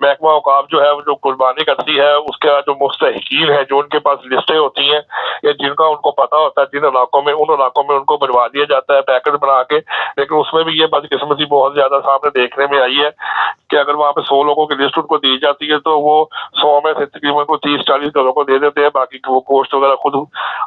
محکمہ اوقاف جو ہے وہ جو قربانی کرتی ہے اس کا جو مستحقین ہے جو ان کے پاس لسٹیں ہوتی ہیں یا جن کا ان کو پتہ ہوتا ہے جن علاقوں میں ان کو بنوا دیا جاتا ہے پیکٹ بنا کے، لیکن اس میں بھی یہ بدقسمتی بہت زیادہ سامنے دیکھنے میں آئی ہے کہ اگر وہاں پہ 100 لوگوں کی لسٹ ان کو دی جاتی ہے تو وہ 100 میں سے تقریباً کو 30-40 گھروں کو دے دیتے ہیں، باقی وہ گوشت وغیرہ خود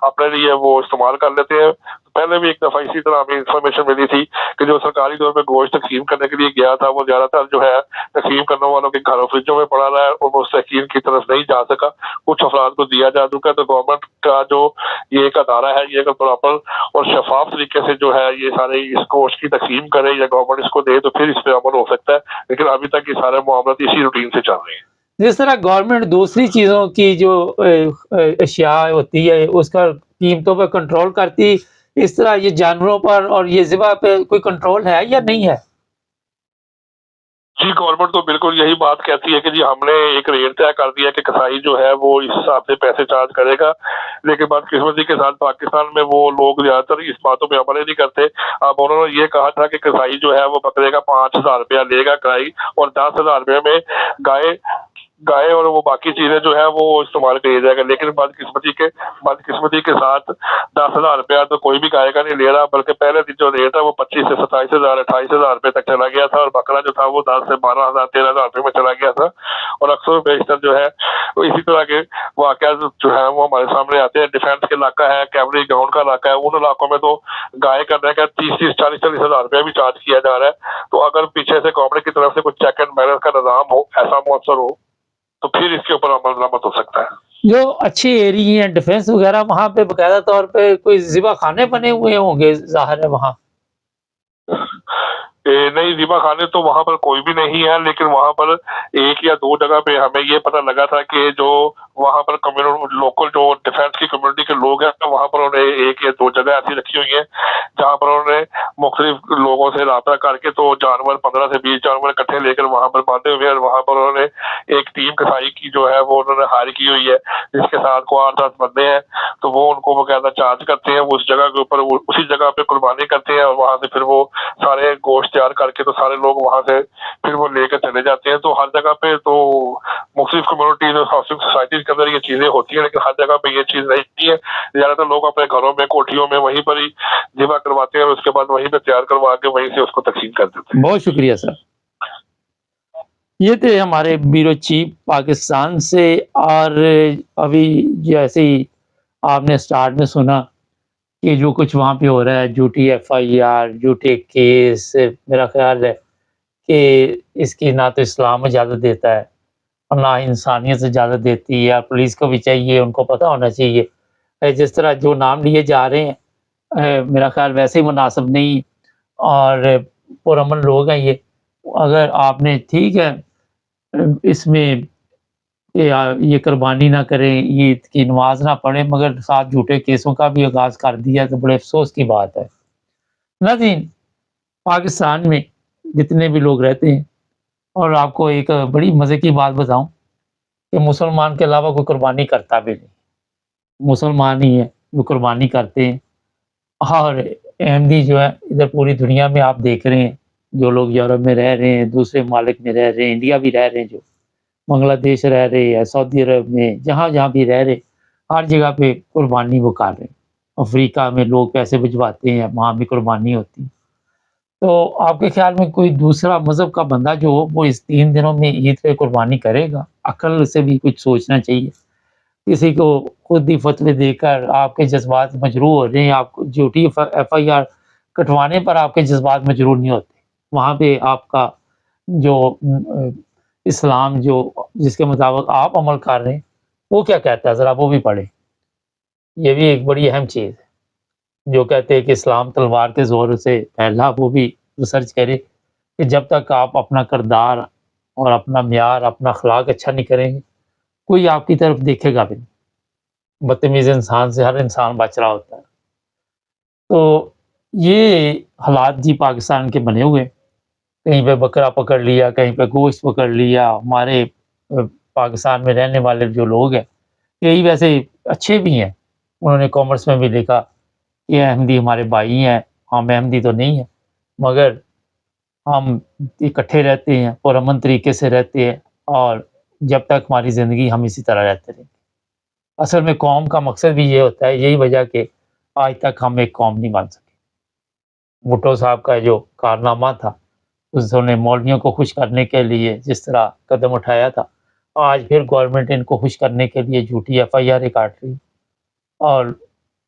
اپنے لیے وہ استعمال کر لیتے ہیں۔ پہلے بھی ایک دفعہ اسی طرح ہمیں انفارمیشن ملی تھی کہ جو سرکاری طور پہ گوشت تقسیم کرنے کے لیے گیا تھا وہ زیادہ تر جو ہے تقسیم کرنے والوں کے گھروں فریجوں میں پڑا رہا ہے اور مستحقین کی طرف نہیں جا سکا، کچھ افراد کو دیا جا چکا۔ تو گورنمنٹ کا جو یہ ایک ادارہ ہے یہ اگر پراپر اور شفاف طریقے سے جو ہے یہ سارے اس گوشت کی تقسیم کرے یا گورنمنٹ اس کو دے تو پھر اس پہ عمل ہو سکتا ہے، لیکن ابھی تک یہ سارے معاملات اسی روٹین سے چل رہے ہیں۔ جس طرح گورنمنٹ دوسری چیزوں کی جو اشیاء ہوتی ہے اس کا قیمتوں پہ کنٹرول کرتی، اس طرح یہ جانوروں پر اور یہ ذبح پہ کوئی کنٹرول ہے یا نہیں ہے؟ جی گورنمنٹ تو بالکل یہی بات کہتی ہے کہ جی ہم نے ایک ریٹ طے کر دیا کہ کسائی جو ہے وہ اس حساب سے پیسے چارج کرے گا، لیکن بدقسمتی کے ساتھ پاکستان میں وہ لوگ زیادہ تر اس باتوں پہ عمل ہی نہیں کرتے۔ اب انہوں نے یہ کہا تھا کہ کسائی جو ہے وہ بکرے کا 5,000 روپیہ لے گا کرائی اور 10,000 روپے میں گائے اور وہ باقی چیزیں جو ہے وہ استعمال کری جائے گا، لیکن بدقسمتی کے ساتھ 10,000 روپیہ تو کوئی بھی گائے کا نہیں لے رہا، بلکہ پہلے دن جو ریٹ ہے وہ 25 سے 27,000 28,000 روپے تک چلا گیا تھا اور بکرا جو تھا وہ 10 سے 12,000 13,000 روپے میں چلا گیا تھا۔ اور اکثر بیشتر جو ہے وہ اسی طرح کے واقعات جو ہے وہ ہمارے سامنے آتے ہیں۔ ڈیفینس کے علاقہ ہے، کیمری گراؤنڈ کا علاقہ ہے، ان علاقوں میں تو گائے کرنے کا 30,000-40,000 روپیہ بھی چارج کیا جا رہا ہے۔ تو اگر پیچھے سے گورنمنٹ کی طرف سے کچھ چیک اینڈ بیلنس کا نظام ہو، ایسا مؤثر ہو، تو پھر اس کے اوپر عمل درآمد ہو سکتا ہے۔ جو اچھی ایریا ہیں ڈیفینس وغیرہ وہاں پہ باقاعدہ طور پہ کوئی ذبح خانے بنے ہوئے ہوں گے، ظاہر ہے وہاں نہیں، ذبح خانے تو وہاں پر کوئی بھی نہیں ہے، لیکن وہاں پر 1 یا 2 جگہ پہ ہمیں یہ پتہ لگا تھا کہ جو وہاں پر لوکل جو ڈیفینس کی کمیونٹی کے لوگ ہیں وہاں پر انہوں نے 1 یا 2 جگہ ایسی رکھی ہوئی ہیں جہاں پر انہوں نے مختلف لوگوں سے رابطہ کر کے تو جانور 15 سے 20 جانور اکٹھے لے کر وہاں پر باندھے ہوئے ہیں، اور وہاں پر انہوں نے ایک ٹیم کسائی کی جو ہے وہ انہوں نے ہائر کی ہوئی ہے جس کے ساتھ کو 8-10 بندے ہیں، تو وہ ان کو باقاعدہ چارج کرتے ہیں، وہ اس جگہ کے اوپر اسی جگہ پہ قربانی کرتے ہیں اور وہاں سے پھر وہ سارے گوشت تیار کر کے تو سارے لوگ وہاں سے پھر وہ لے کر چلے جاتے ہیں۔ تو ہر جگہ پہ تو مختلف کمیونٹیز اور ہاؤسنگ سوسائٹیز کے اندر یہ چیزیں ہوتی ہیں، لیکن ہر جگہ پہ یہ چیز نہیں ہے۔ زیادہ تر لوگ اپنے گھروں میں کوٹھیوں میں وہیں پر ہی ذبح کرواتے ہیں اور اس کے بعد وہیں پہ تیار کروا کے وہیں سے اس کو تقسیم کر دیتے ہیں۔ بہت شکریہ سر۔ یہ تھے ہمارے بیورو چیف پاکستان سے، اور ابھی جیسے ہی آپ نے سٹارٹ میں سنا کہ جو کچھ وہاں پہ ہو رہا ہے، جھوٹی FIR، جھوٹے کیس، میرا خیال ہے کہ اس کی نہ تو اسلام اجازت دیتا ہے اور نہ انسانیت اجازت دیتی ہے، اور پولیس کو بھی چاہیے، ان کو پتہ ہونا چاہیے جس طرح جو نام لیے جا رہے ہیں میرا خیال ویسے ہی مناسب نہیں، اور پرامن لوگ ہیں یہ۔ اگر آپ نے ٹھیک ہے اس میں یہ قربانی نہ کریں، عید کی نماز نہ پڑھیں، مگر ساتھ جھوٹے کیسوں کا بھی آغاز کر دیا تو بڑے افسوس کی بات ہے۔ ناظرین، پاکستان میں جتنے بھی لوگ رہتے ہیں، اور آپ کو ایک بڑی مزے کی بات بتاؤں کہ مسلمان کے علاوہ کوئی قربانی کرتا بھی نہیں، مسلمان ہی ہے وہ قربانی کرتے ہیں۔ اور احمدی جو ہے ادھر پوری دنیا میں آپ دیکھ رہے ہیں، جو لوگ یورپ میں رہ رہے ہیں، دوسرے ممالک میں رہ رہے ہیں، انڈیا بھی رہ رہے ہیں، جو بنگلہ دیش رہ رہے ہیں، سعودی عرب میں، جہاں جہاں بھی رہ رہے، ہر جگہ پہ قربانی وہ کر رہے ہیں۔ افریقہ میں لوگ پیسے بھجواتے ہیں، وہاں بھی قربانی ہوتی ہے۔ تو آپ کے خیال میں کوئی دوسرا مذہب کا بندہ جو ہو وہ اس 3 دنوں میں عید پہ قربانی کرے گا؟ عقل سے بھی کچھ سوچنا چاہیے۔ کسی کو خود ہی فتوے دے کر آپ کے جذبات مجروح ہو رہے ہیں، آپ کو جھوٹی FIR کٹوانے پر آپ کے جذبات مجروح نہیں ہوتے، وہاں پہ آپ کا جو اسلام جو جس کے مطابق آپ عمل کر رہے ہیں وہ کیا کہتا ہے، ذرا وہ بھی پڑھیں۔ یہ بھی ایک بڑی اہم چیز ہے، جو کہتے ہیں کہ اسلام تلوار کے زور سے پھیلا، وہ بھی ریسرچ کرے کہ جب تک آپ اپنا کردار اور اپنا معیار، اپنا اخلاق اچھا نہیں کریں گے، کوئی آپ کی طرف دیکھے گا بھی نہیں۔ بدتمیز انسان سے ہر انسان بچ رہا ہوتا ہے۔ تو یہ حالات جی پاکستان کے بنے ہوئے، کہیں پہ بکرا پکڑ لیا، کہیں پہ گوشت پکڑ لیا۔ ہمارے پاکستان میں رہنے والے جو لوگ ہیں یہی ویسے اچھے بھی ہیں، انہوں نے کامرس میں بھی لکھا کہ احمدی ہمارے بھائی ہیں، ہم احمدی تو نہیں ہیں، مگر ہم اکٹھے رہتے ہیں، پرامن طریقے سے رہتے ہیں، اور جب تک ہماری زندگی ہم اسی طرح رہتے رہیں گے۔ اصل میں قوم کا مقصد بھی یہ ہوتا ہے، یہی وجہ کہ آج تک ہم ایک قوم نہیں بن سکے۔ بھٹو صاحب کا جو کارنامہ تھا، انہوں نے مولویوں کو خوش کرنے کے لیے جس طرح قدم اٹھایا تھا، آج پھر گورنمنٹ ان کو خوش کرنے کے لیے جھوٹی ایف آئی آر کاٹ رہی اور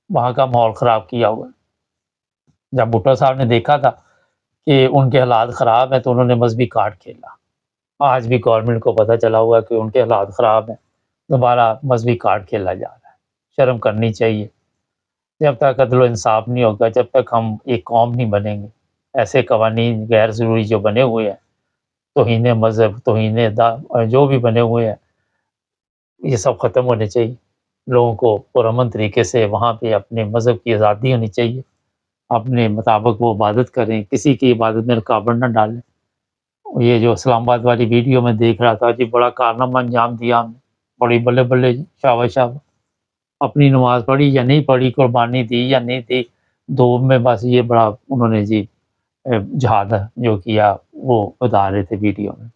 وہاں کا ماحول خراب کیا ہوا ہے۔ جب بھٹو صاحب نے دیکھا تھا کہ ان کے حالات خراب ہیں تو انہوں نے مذہبی کارڈ کھیلا۔ آج بھی گورنمنٹ کو پتہ چلا ہوا کہ ان کے حالات خراب ہیں، دوبارہ مذہبی کارڈ کھیلا جا رہا ہے۔ شرم کرنی چاہیے۔ جب تک عدل و انصاف نہیں ہوگا، جب تک ہم ایک قوم نہیں بنیں گے، ایسے قوانین غیر ضروری جو بنے ہوئے ہیں، توہین مذہب، توہین جو بھی بنے ہوئے ہیں، یہ سب ختم ہونے چاہیے۔ لوگوں کو پرامن طریقے سے وہاں پہ اپنے مذہب کی آزادی ہونی چاہیے، اپنے مطابق وہ عبادت کریں، کسی کی عبادت میں رکاوٹ نہ ڈالیں۔ یہ جو اسلام آباد والی ویڈیو میں دیکھ رہا تھا جی، بڑا کارنامہ انجام دیا ہم نے، بڑی بلے بلے جی، شاباش شاباش۔ اپنی نماز پڑھی یا نہیں پڑھی، قربانی دی یا نہیں دی، دو میں بس یہ بڑا انہوں نے جی جہاد جو کیا وہ بتا رہے تھے ویڈیو میں۔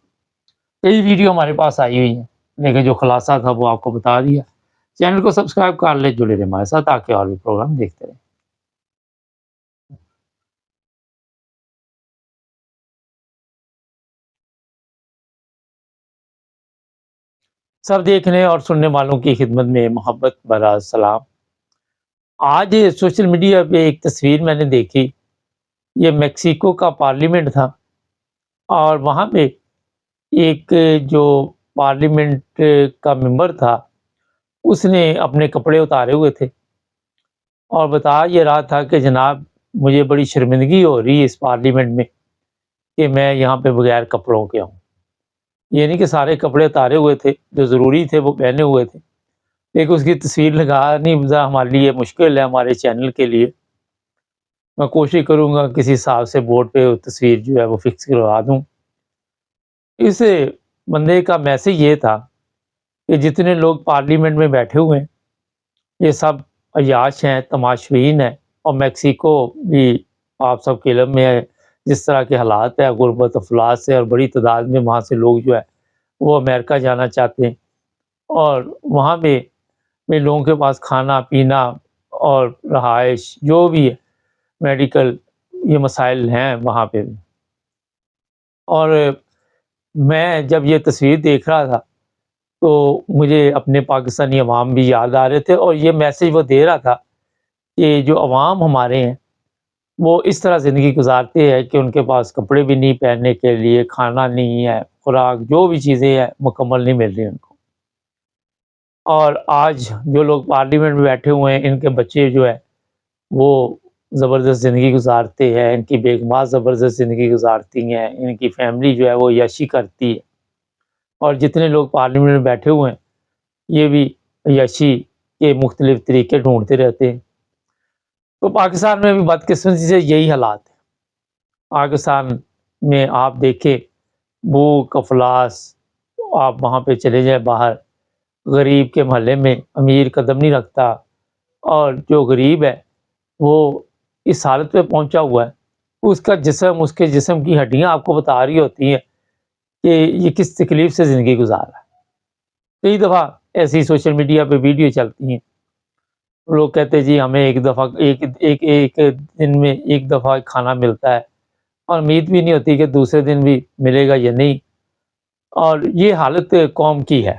کئی ویڈیو ہمارے پاس آئی ہوئی ہیں، لیکن جو خلاصہ تھا وہ آپ کو بتا دیا۔ چینل کو سبسکرائب کر لیں، جڑے رہیں ہمارے ساتھ تاکہ اور بھی پروگرام دیکھتے رہیں۔ سب دیکھنے اور سننے والوں کی خدمت میں محبت بھرا سلام۔ آج سوشل میڈیا پہ ایک تصویر میں نے دیکھی، یہ میکسیکو کا پارلیمنٹ تھا، اور وہاں پہ ایک جو پارلیمنٹ کا ممبر تھا، اس نے اپنے کپڑے اتارے ہوئے تھے اور بتا یہ رہا تھا کہ جناب مجھے بڑی شرمندگی ہو رہی ہے اس پارلیمنٹ میں کہ میں یہاں پہ بغیر کپڑوں کے ہوں۔ یہ نہیں کہ سارے کپڑے اتارے ہوئے تھے، جو ضروری تھے وہ پہنے ہوئے تھے، لیکن اس کی تصویر لگانی ہمارے لیے مشکل ہے، ہمارے چینل کے لیے۔ میں کوشش کروں گا کسی صاحب سے بورڈ پہ تصویر جو ہے وہ فکس کروا دوں۔ اس بندے کا میسج یہ تھا کہ جتنے لوگ پارلیمنٹ میں بیٹھے ہوئے ہیں یہ سب عیاش ہیں، تماشبین ہیں، اور میکسیکو بھی آپ سب کے علم میں ہے جس طرح کے حالات ہے، غربت افلاس سے، اور بڑی تعداد میں وہاں سے لوگ جو ہے وہ امریکہ جانا چاہتے ہیں، اور وہاں پہ لوگوں کے پاس کھانا پینا اور رہائش جو بھی ہے، میڈیکل، یہ مسائل ہیں وہاں پہ بھی۔ اور میں جب یہ تصویر دیکھ رہا تھا تو مجھے اپنے پاکستانی عوام بھی یاد آ رہے تھے، اور یہ میسج وہ دے رہا تھا کہ جو عوام ہمارے ہیں وہ اس طرح زندگی گزارتے ہیں کہ ان کے پاس کپڑے بھی نہیں پہننے کے لیے، کھانا نہیں ہے، خوراک جو بھی چیزیں ہیں مکمل نہیں مل رہی ان کو۔ اور آج جو لوگ پارلیمنٹ میں بیٹھے ہوئے ہیں، ان کے بچے جو ہے وہ زبردست زندگی گزارتے ہیں، ان کی بیگمات زبردست زندگی گزارتی ہیں، ان کی فیملی جو ہے وہ عیاشی کرتی ہے، اور جتنے لوگ پارلیمنٹ میں بیٹھے ہوئے ہیں یہ بھی عیاشی کے مختلف طریقے ڈھونڈتے رہتے ہیں۔ تو پاکستان میں بھی بدقسمتی سے یہی حالات ہیں۔ پاکستان میں آپ دیکھیں بھوک افلاس، آپ وہاں پہ چلے جائیں باہر، غریب کے محلے میں امیر قدم نہیں رکھتا، اور جو غریب ہے وہ اس حالت پہ پہنچا ہوا ہے، اس کا جسم، اس کے جسم کی ہڈیاں آپ کو بتا رہی ہوتی ہیں کہ یہ کس تکلیف سے زندگی گزار رہا ہے۔ کئی دفعہ ایسی سوشل میڈیا پہ ویڈیو چلتی ہیں، لوگ کہتے ہیں جی ہمیں ایک دفعہ ایک دن میں ایک دفعہ کھانا ملتا ہے، اور امید بھی نہیں ہوتی کہ دوسرے دن بھی ملے گا یا نہیں۔ اور یہ حالت قوم کی ہے۔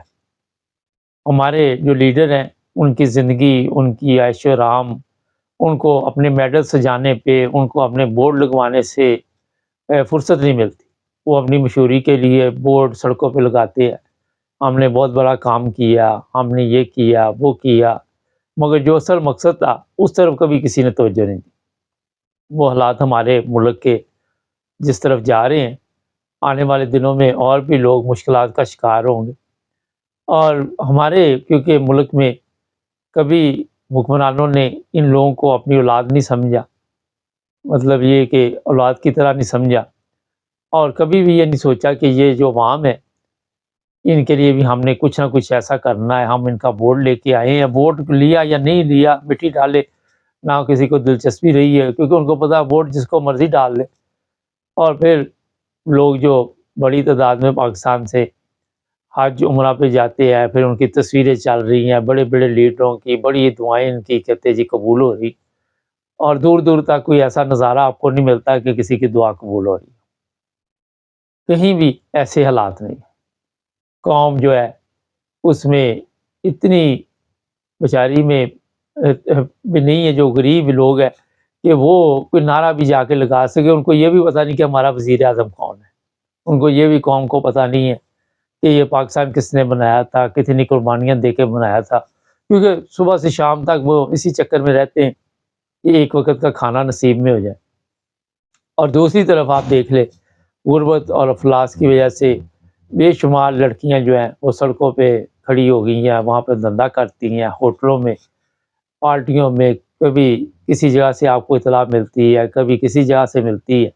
ہمارے جو لیڈر ہیں ان کی زندگی، ان کی عیش و آرام، ان کو اپنے میڈل سجانے پہ، ان کو اپنے بورڈ لگوانے سے فرصت نہیں ملتی۔ وہ اپنی مشہوری کے لیے بورڈ سڑکوں پہ لگاتے ہیں، ہم نے بہت بڑا کام کیا، ہم نے یہ کیا وہ کیا، مگر جو اصل مقصد تھا اس طرف کبھی کسی نے توجہ نہیں دی۔ وہ حالات ہمارے ملک کے جس طرف جا رہے ہیں، آنے والے دنوں میں اور بھی لوگ مشکلات کا شکار ہوں گے۔ اور ہمارے کیونکہ ملک میں کبھی حکمرانوں نے ان لوگوں کو اپنی اولاد نہیں سمجھا، مطلب یہ کہ اولاد کی طرح نہیں سمجھا، اور کبھی بھی یہ نہیں سوچا کہ یہ جو عوام ہے ان کے لیے بھی ہم نے کچھ نہ کچھ ایسا کرنا ہے۔ ہم ان کا ووٹ لے کے آئے ہیں، ووٹ لیا یا نہیں لیا مٹی ڈالے، نہ کسی کو دلچسپی رہی ہے، کیونکہ ان کو پتا ووٹ جس کو مرضی ڈال دے، اور پھر لوگ جو بڑی تعداد میں پاکستان سے حج عمرہ پہ جاتے ہیں، پھر ان کی تصویریں چل رہی ہیں، بڑے بڑے لیڈروں کی بڑی دعائیں ان کی کہتے ہیں جی قبول ہو رہی، اور دور دور تک کوئی ایسا نظارہ آپ کو نہیں ملتا کہ کسی کی دعا قبول ہو رہی، کہیں بھی ایسے حالات نہیں۔ قوم جو ہے اس میں اتنی بیچاری میں بھی نہیں ہے، جو غریب لوگ ہیں کہ وہ کوئی نعرہ بھی جا کے لگا سکے، ان کو یہ بھی پتہ نہیں کہ ہمارا وزیر اعظم کون ہے، ان کو یہ بھی قوم کو پتہ نہیں ہے کہ یہ پاکستان کس نے بنایا تھا، کتنی قربانیاں دے کے بنایا تھا، کیونکہ صبح سے شام تک وہ اسی چکر میں رہتے ہیں کہ ایک وقت کا کھانا نصیب میں ہو جائے۔ اور دوسری طرف آپ دیکھ لیں، غربت اور افلاس کی وجہ سے بے شمار لڑکیاں جو ہیں وہ سڑکوں پہ کھڑی ہو گئی ہیں، وہاں پہ دھندا کرتی ہیں، ہوٹلوں میں، پارٹیوں میں، کبھی کسی جگہ سے آپ کو اطلاع ملتی ہے، کبھی کسی جگہ سے ملتی ہے،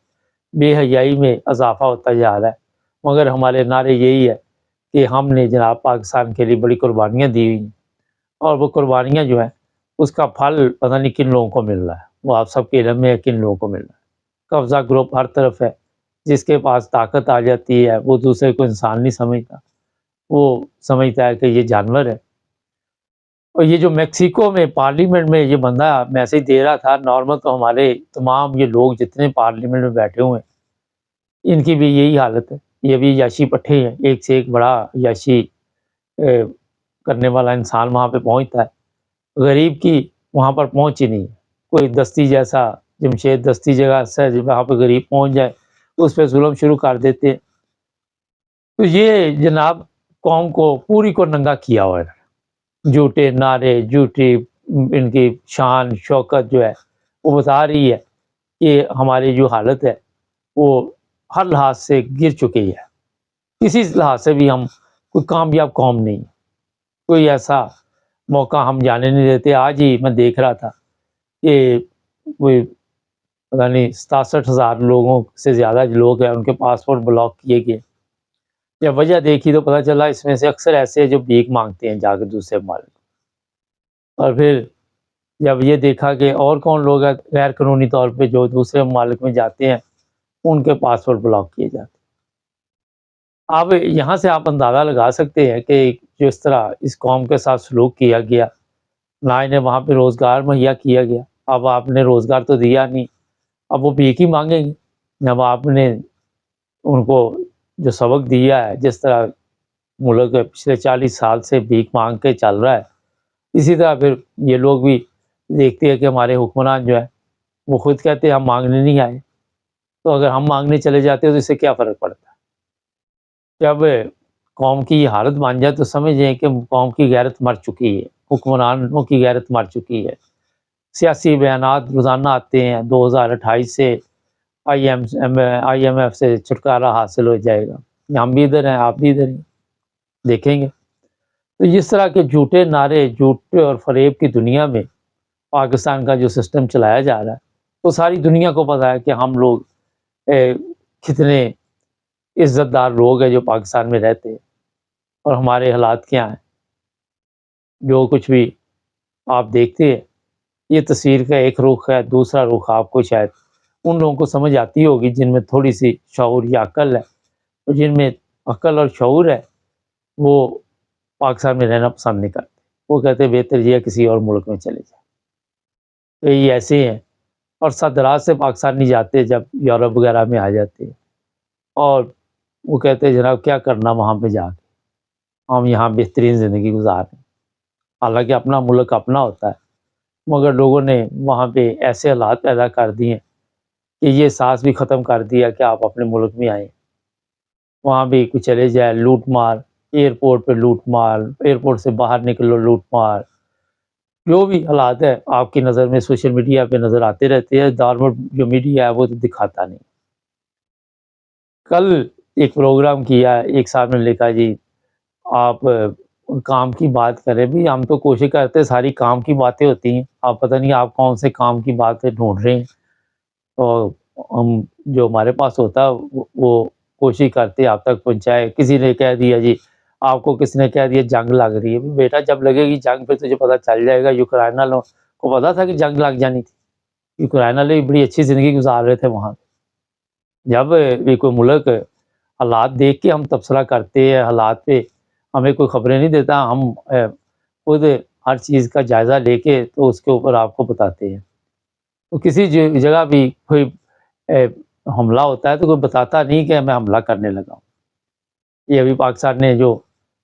بے حیائی میں اضافہ ہوتا جا رہا ہے، مگر ہمارے نعرے یہی ہے کہ ہم نے جناب پاکستان کے لیے بڑی قربانیاں دی ہوئی ہیں، اور وہ قربانیاں جو ہیں اس کا پھل پتہ نہیں کن لوگوں کو مل رہا ہے، وہ آپ سب کے علم میں ہے کن لوگوں کو مل رہا ہے۔ قبضہ گروپ ہر طرف ہے، جس کے پاس طاقت آ جاتی ہے وہ دوسرے کو انسان نہیں سمجھتا، وہ سمجھتا ہے کہ یہ جانور ہے۔ اور یہ جو میکسیکو میں پارلیمنٹ میں یہ بندہ میسج دے رہا تھا، نارمل تو ہمارے تمام یہ لوگ جتنے پارلیمنٹ میں بیٹھے ہوئے ہیں ان کی بھی یہی حالت ہے، یہ بھی یاشی پٹھے ہیں، ایک سے ایک بڑا یاشی کرنے والا انسان وہاں پہ پہنچتا ہے، غریب کی وہاں پر پہنچ ہی نہیں ہے، کوئی دستی جیسا جمشید دستی جگہ سے وہاں پہ غریب پہنچ جائے اس پہ ظلم شروع کر دیتے ہیں۔ تو یہ جناب قوم کو پوری کو ننگا کیا ہوا ہے، جھوٹے نعرے، جھوٹی ان کی شان شوکت جو ہے وہ بتا رہی ہے کہ ہماری جو حالت ہے وہ ہر لحاظ سے گر چکی ہے، کسی لحاظ سے بھی ہم کوئی کامیاب قوم نہیں، کوئی ایسا موقع ہم جانے نہیں دیتے۔ آج ہی میں دیکھ رہا تھا کہ کوئی پتہ نہیں 67,000 لوگوں سے زیادہ لوگ ہیں ان کے پاسپورٹ بلاک کیے گئے، جب وجہ دیکھی تو پتہ چلا اس میں سے اکثر ایسے ہیں جو بھیک مانگتے ہیں جا کے دوسرے ممالک، اور پھر جب یہ دیکھا کہ اور کون لوگ ہیں غیر قانونی طور پہ جو دوسرے ممالک میں جاتے ہیں ان کے پاسپورٹ بلاک کیے جاتے ہیں۔ اب یہاں سے آپ اندازہ لگا سکتے ہیں کہ جس طرح اس قوم کے ساتھ سلوک کیا گیا، نہ انہیں وہاں پہ روزگار مہیا کیا گیا، اب آپ نے روزگار تو دیا نہیں، اب وہ بھیک ہی مانگیں گے۔ جب آپ نے ان کو جو سبق دیا ہے، جس طرح ملک پچھلے 40 سال سے بھیک مانگ کے چل رہا ہے، اسی طرح پھر یہ لوگ بھی دیکھتے ہیں کہ ہمارے حکمران جو ہے وہ خود کہتے ہیں ہم مانگنے نہیں آئے، تو اگر ہم مانگنے چلے جاتے ہیں تو اس سے کیا فرق پڑتا ہے؟ جب قوم کی یہ حالت بن جائے تو سمجھیں کہ قوم کی غیرت مر چکی ہے، حکمرانوں کی غیرت مر چکی ہے۔ سیاسی بیانات روزانہ آتے ہیں 2028 سے آئی ایم ایف سے چھٹکارا حاصل ہو جائے گا، ہم بھی ادھر ہیں آپ بھی ادھر ہیں، دیکھیں گے۔ تو اس طرح کے جھوٹے نعرے، جھوٹے اور فریب کی دنیا میں پاکستان کا جو سسٹم چلایا جا رہا ہے وہ ساری دنیا کو پتہ ہے کہ ہم لوگ کتنے عزت دار لوگ ہیں جو پاکستان میں رہتے ہیں، اور ہمارے حالات کیا ہیں۔ جو کچھ بھی آپ دیکھتے ہیں یہ تصویر کا ایک رخ ہے، دوسرا رخ آپ کو شاید ان لوگوں کو سمجھ آتی ہوگی جن میں تھوڑی سی شعور یا عقل ہے، اور جن میں عقل اور شعور ہے وہ پاکستان میں رہنا پسند نہیں کرتے، وہ کہتے ہیں بہتر یہ کسی اور ملک میں چلے جائیں۔ تو یہ ایسے ہیں، اور صدرات سے پاکستان نہیں جاتے جب یورپ وغیرہ میں آ جاتے ہیں، اور وہ کہتے ہیں جناب کیا کرنا وہاں پہ جا کے، ہم یہاں بہترین زندگی گزار رہے ہیں، حالانکہ اپنا ملک اپنا ہوتا ہے، مگر لوگوں نے وہاں پہ ایسے حالات پیدا کر دیے کہ یہ احساس بھی ختم کر دیا کہ آپ اپنے ملک میں آئیں، وہاں بھی کچھ چلے جائے لوٹ مار، ایئرپورٹ پہ لوٹ مار، ایئرپورٹ سے باہر نکلو لوٹ مار، جو بھی حالات ہے آپ کی نظر میں سوشل میڈیا پہ نظر آتے رہتے ہیں، نارمل جو میڈیا ہے وہ تو دکھاتا نہیں۔ کل ایک پروگرام کیا، ایک صاحب نے لکھا جی آپ کام کی بات کریں، بھی ہم تو کوشش کرتے ہیں ساری کام کی باتیں ہوتی ہیں، آپ پتہ نہیں آپ کون سے کام کی باتیں ڈھونڈ رہے ہیں، اور ہم جو ہمارے پاس ہوتا ہے وہ کوشش کرتے ہیں آپ تک پہنچائے۔ کسی نے کہہ دیا جی آپ کو کس نے کہہ دیا جنگ لگ رہی ہے، بیٹا جب لگے گی جنگ پھر تجھے پتہ چل جائے گا۔ یوکرائن والوں کو پتہ تھا کہ جنگ لگ جانی تھی، یوکرائن والے بڑی اچھی زندگی گزار رہے تھے وہاں، جب بھی کوئی ملک حالات دیکھ کے ہم تبصرہ کرتے ہیں، حالات پہ ہمیں کوئی خبریں نہیں دیتا، ہم خود ہر چیز کا جائزہ لے کے تو اس کے اوپر آپ کو بتاتے ہیں۔ تو کسی جگہ بھی کوئی حملہ ہوتا ہے تو کوئی بتاتا نہیں کہ میں حملہ کرنے لگا ہوں۔ یہ ابھی پاکستان نے جو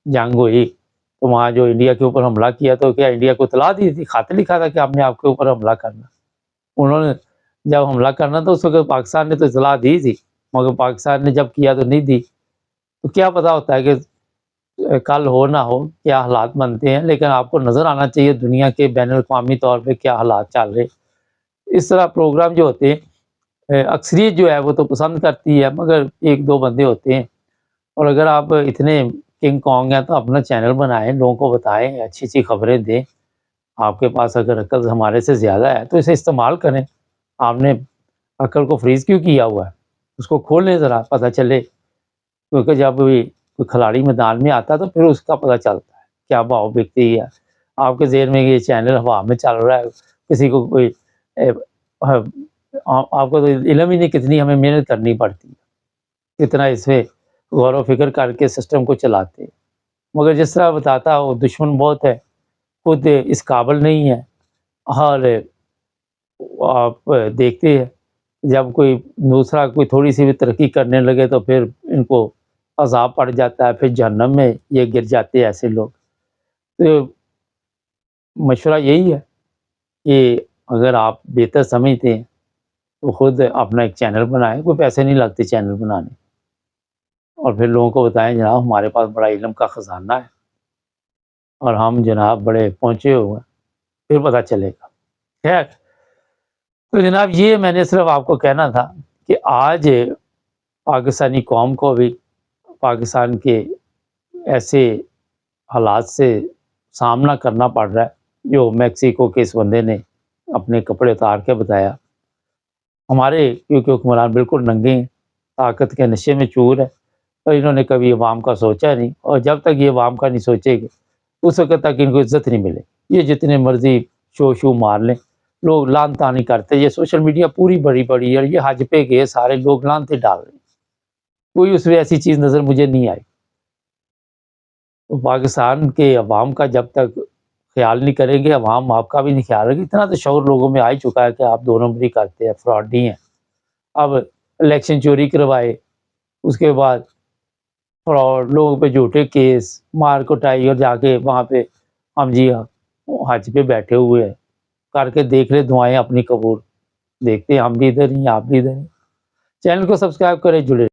جنگ ہوئی تو وہاں جو انڈیا کے اوپر حملہ کیا تو کیا انڈیا کو اطلاع دی تھی، خط لکھا تھا کہ آپ نے آپ کے اوپر حملہ کرنا؟ انہوں نے جب حملہ کرنا تو اس وقت پاکستان نے تو اطلاع دی تھی، مگر پاکستان نے جب کیا تو نہیں دی۔ تو کیا پتا ہوتا ہے کہ کل ہو نہ ہو کیا حالات بنتے ہیں، لیکن آپ کو نظر آنا چاہیے دنیا کے بین الاقوامی طور پہ کیا حالات چل رہے۔ اس طرح پروگرام جو ہوتے ہیں اکثریت جو ہے وہ تو پسند کرتی ہے، مگر ایک دو بندے ہوتے ہیں، اور اگر آپ اتنے کنگ کانگ ہیں تو اپنا چینل بنائیں، لوگوں کو بتائیں، اچھی اچھی خبریں دیں۔ آپ کے پاس اگر عقل ہمارے سے زیادہ ہے تو اسے استعمال کریں۔ آپ نے عقل کو فریز کیوں کیا ہوا ہے؟ اس کو کھولیں ذرا، پتہ چلے، کیونکہ جب بھی کوئی کھلاڑی میدان میں آتا ہے تو پھر اس کا پتہ چلتا ہے کیا بھاؤ بکتی ہے۔ آپ کے ذہن میں یہ چینل ہوا میں چل رہا ہے، کسی کو کوئی آپ کو تو علم ہی نہیں کتنی ہمیں محنت کرنی پڑتی ہے، کتنا اس پہ غور و فکر کر کے سسٹم کو چلاتے ہیں۔ مگر جس طرح بتاتا وہ دشمن بہت ہے، خود اس قابل نہیں ہے۔ اور آپ دیکھتے ہیں جب کوئی دوسرا کوئی تھوڑی سی بھی ترقی کرنے لگے تو پھر ان کو عذاب پڑ جاتا ہے، پھر جہنم میں یہ گر جاتے ہیں ایسے لوگ۔ تو مشورہ یہی ہے کہ اگر آپ بہتر سمجھتے ہیں تو خود اپنا ایک چینل بنائیں، کوئی پیسے نہیں لگتے چینل بنانے، اور پھر لوگوں کو بتائیں جناب ہمارے پاس بڑا علم کا خزانہ ہے اور ہم جناب بڑے پہنچے ہوئے ہیں، پھر پتہ چلے گا۔ خیر، تو جناب یہ میں نے صرف آپ کو کہنا تھا کہ آج پاکستانی قوم کو بھی پاکستان کے ایسے حالات سے سامنا کرنا پڑ رہا ہے جو میکسیکو کے اس بندے نے اپنے کپڑے اتار کے بتایا۔ ہمارے کیونکہ حکمران بالکل ننگے ہیں، طاقت کے نشے میں چور ہے، اور انہوں نے کبھی عوام کا سوچا نہیں، اور جب تک یہ عوام کا نہیں سوچے گے اس وقت تک ان کو عزت نہیں ملے۔ یہ جتنے مرضی شو مار لیں، لوگ لان تانی کرتے، یہ سوشل میڈیا پوری بڑی بڑی ہے، یہ حج پہ گئے سارے لوگ لانتے ڈال رہے ہیں، کوئی اس میں ایسی چیز نظر مجھے نہیں آئی۔ تو پاکستان کے عوام کا جب تک خیال نہیں کریں گے، عوام آپ کا بھی نہیں خیال رکھے۔ اتنا تو شعور لوگوں میں آ ہی چکا ہے کہ آپ دو نمبری کرتے ہیں، فراڈی ہیں۔ اب الیکشن چوری کروائے، اس کے بعد فراڈ، لوگوں پہ جھوٹے کیس، مار کٹائی، اور جا کے وہاں پہ ہم جی حج پہ بیٹھے ہوئے ہیں، کر کے دیکھ لے دعائیں اپنی قبول۔ دیکھتے ہیں ہم بھی ادھر ہی، آپ بھی ادھر ہی۔ چینل کو سبسکرائب کریں، جڑے